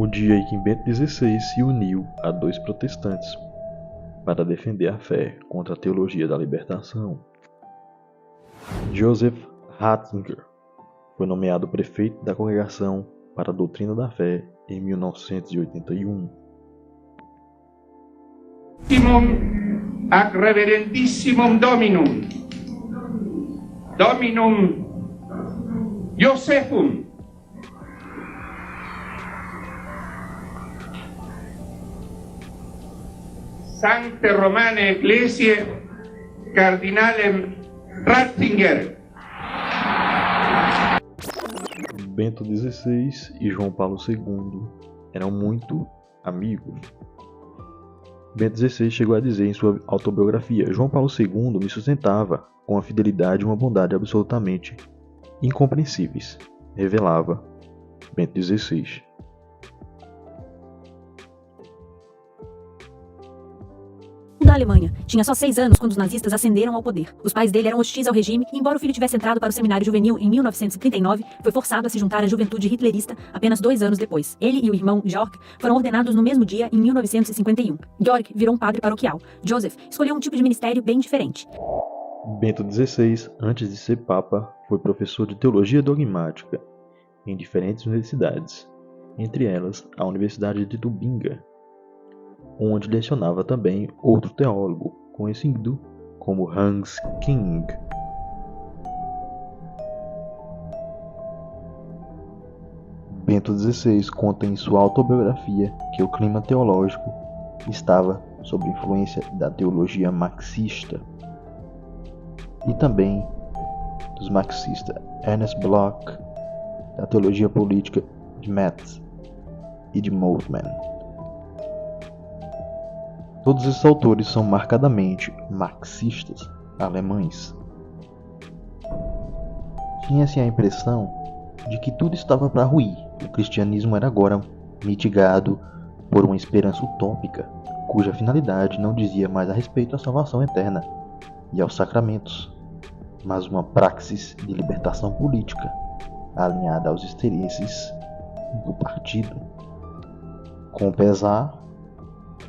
o dia em que Bento XVI se uniu a dois protestantes para defender a fé contra a teologia da libertação. Joseph Ratzinger foi nomeado prefeito da Congregação para a Doutrina da Fé em 1981. Ac reverendissimum Dominum Josephum Sancte Romane Ecclesiae Cardinalem Ratzinger. Bento XVI e João Paulo II eram muito amigos. Bento XVI chegou a dizer em sua autobiografia: João Paulo II me sustentava com a fidelidade e uma bondade absolutamente incompreensíveis, revelava Bento XVI. Da Alemanha. Tinha só 6 anos quando os nazistas ascenderam ao poder. Os pais dele eram hostis ao regime e, embora o filho tivesse entrado para o seminário juvenil em 1939, foi forçado a se juntar à juventude hitlerista apenas 2 anos depois. Ele e o irmão, Georg, foram ordenados no mesmo dia, em 1951. Georg virou um padre paroquial. Joseph escolheu um tipo de ministério bem diferente. Bento XVI, antes de ser papa, foi professor de teologia dogmática em diferentes universidades, entre elas a Universidade de Tubinga, onde lecionava também outro teólogo, conhecido como Hans King. Bento XVI conta em sua autobiografia que o clima teológico estava sob influência da teologia marxista e também dos marxistas Ernst Bloch, da teologia política de Metz e de Moltmann. Todos esses autores são marcadamente marxistas alemães. Tinha-se a impressão de que tudo estava para ruir. O cristianismo era agora mitigado por uma esperança utópica, cuja finalidade não dizia mais a respeito à salvação eterna e aos sacramentos, mas uma praxis de libertação política, alinhada aos interesses do partido. Com pesar,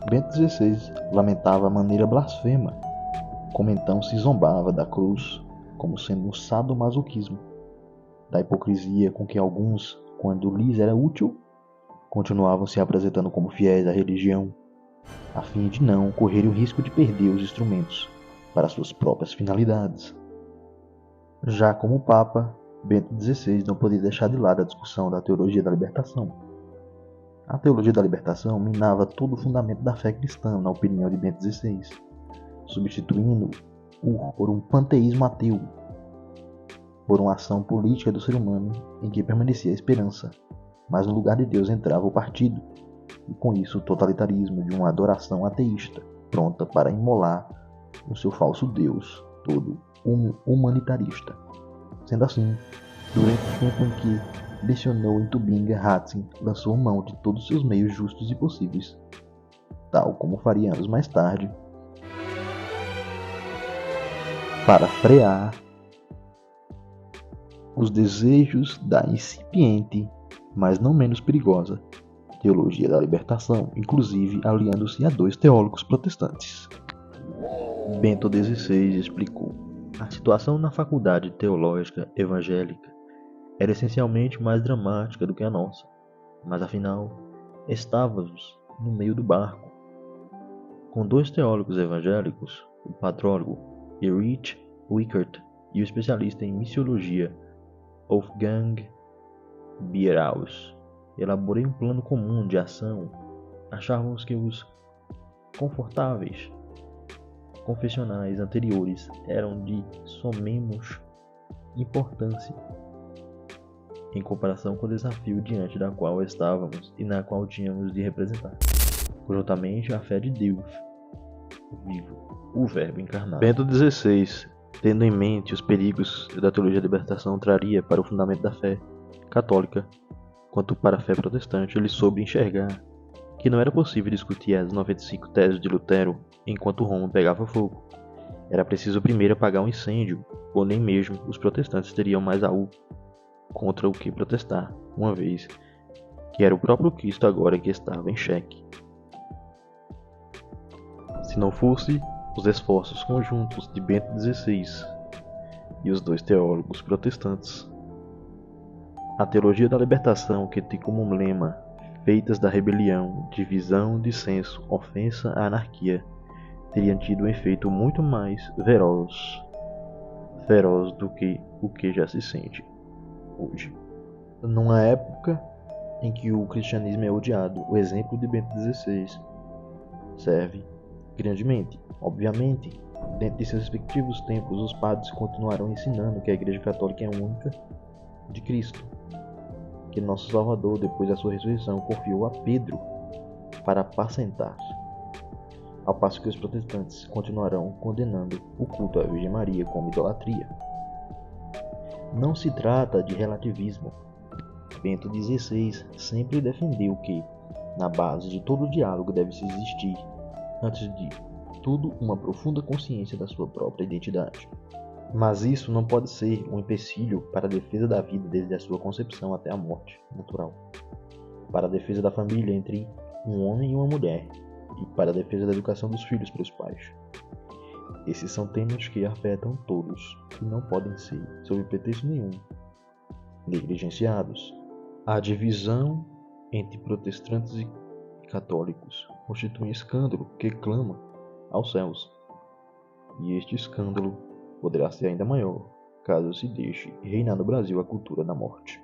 Bento XVI lamentava a maneira blasfema como então se zombava da cruz como sendo um sadomasoquismo, da hipocrisia com que alguns, quando lhes era útil, continuavam se apresentando como fiéis à religião, a fim de não correrem o risco de perder os instrumentos para suas próprias finalidades. Já como Papa, Bento XVI não podia deixar de lado a discussão da teologia da libertação. A teologia da libertação minava todo o fundamento da fé cristã, na opinião de Bento XVI, substituindo-o por um panteísmo ateu, por uma ação política do ser humano em que permanecia a esperança, mas no lugar de Deus entrava o partido, e com isso o totalitarismo de uma adoração ateísta, pronta para imolar o seu falso Deus, todo humanitarista. Sendo assim, durante o tempo em que lecionou em Tubinga, Ratzinger lançou mão de todos os seus meios justos e possíveis, tal como faria anos mais tarde, para frear os desejos da incipiente, mas não menos perigosa, teologia da libertação, inclusive aliando-se a 2 teólogos protestantes. Bento XVI explicou: a situação na faculdade teológica evangélica era essencialmente mais dramática do que a nossa, mas afinal estávamos no meio do barco, com 2 teólogos evangélicos, o patrólogo Erich Wickert e o especialista em missiologia Wolfgang Bierhaus. Elaborei um plano comum de ação. Achávamos que os confortáveis confessionais anteriores eram de somemos importância em comparação com o desafio diante da qual estávamos e na qual tínhamos de representar, conjuntamente, a fé de Deus vivo, o Verbo encarnado. Bento XVI, tendo em mente os perigos da teologia da libertação traria para o fundamento da fé católica, quanto para a fé protestante, ele soube enxergar que não era possível discutir as 95 teses de Lutero enquanto Roma pegava fogo. Era preciso primeiro apagar um incêndio, ou nem mesmo os protestantes teriam mais algo contra o que protestar, uma vez que era o próprio Cristo agora que estava em xeque. Se não fosse os esforços conjuntos de Bento XVI e os dois teólogos protestantes, a teologia da libertação, que tem como lema feitas da rebelião, divisão, dissenso, ofensa à anarquia, teria tido um efeito muito mais feroz do que o que já se sente hoje. Numa época em que o cristianismo é odiado, o exemplo de Bento XVI serve grandemente. Obviamente, dentro de seus respectivos tempos, os padres continuarão ensinando que a Igreja Católica é única de Cristo, que nosso Salvador, depois da sua ressurreição, confiou a Pedro para apacentar, ao passo que os protestantes continuarão condenando o culto à Virgem Maria como idolatria. Não se trata de relativismo. Bento XVI sempre defendeu que, na base de todo diálogo, deve-se existir, antes de tudo, uma profunda consciência da sua própria identidade. Mas isso não pode ser um empecilho para a defesa da vida desde a sua concepção até a morte natural, para a defesa da família entre um homem e uma mulher, e para a defesa da educação dos filhos pelos pais. Esses são temas que afetam todos e não podem ser, sob pretexto nenhum, negligenciados. A divisão entre protestantes e católicos constitui um escândalo que clama aos céus. E este escândalo poderá ser ainda maior caso se deixe reinar no Brasil a cultura da morte.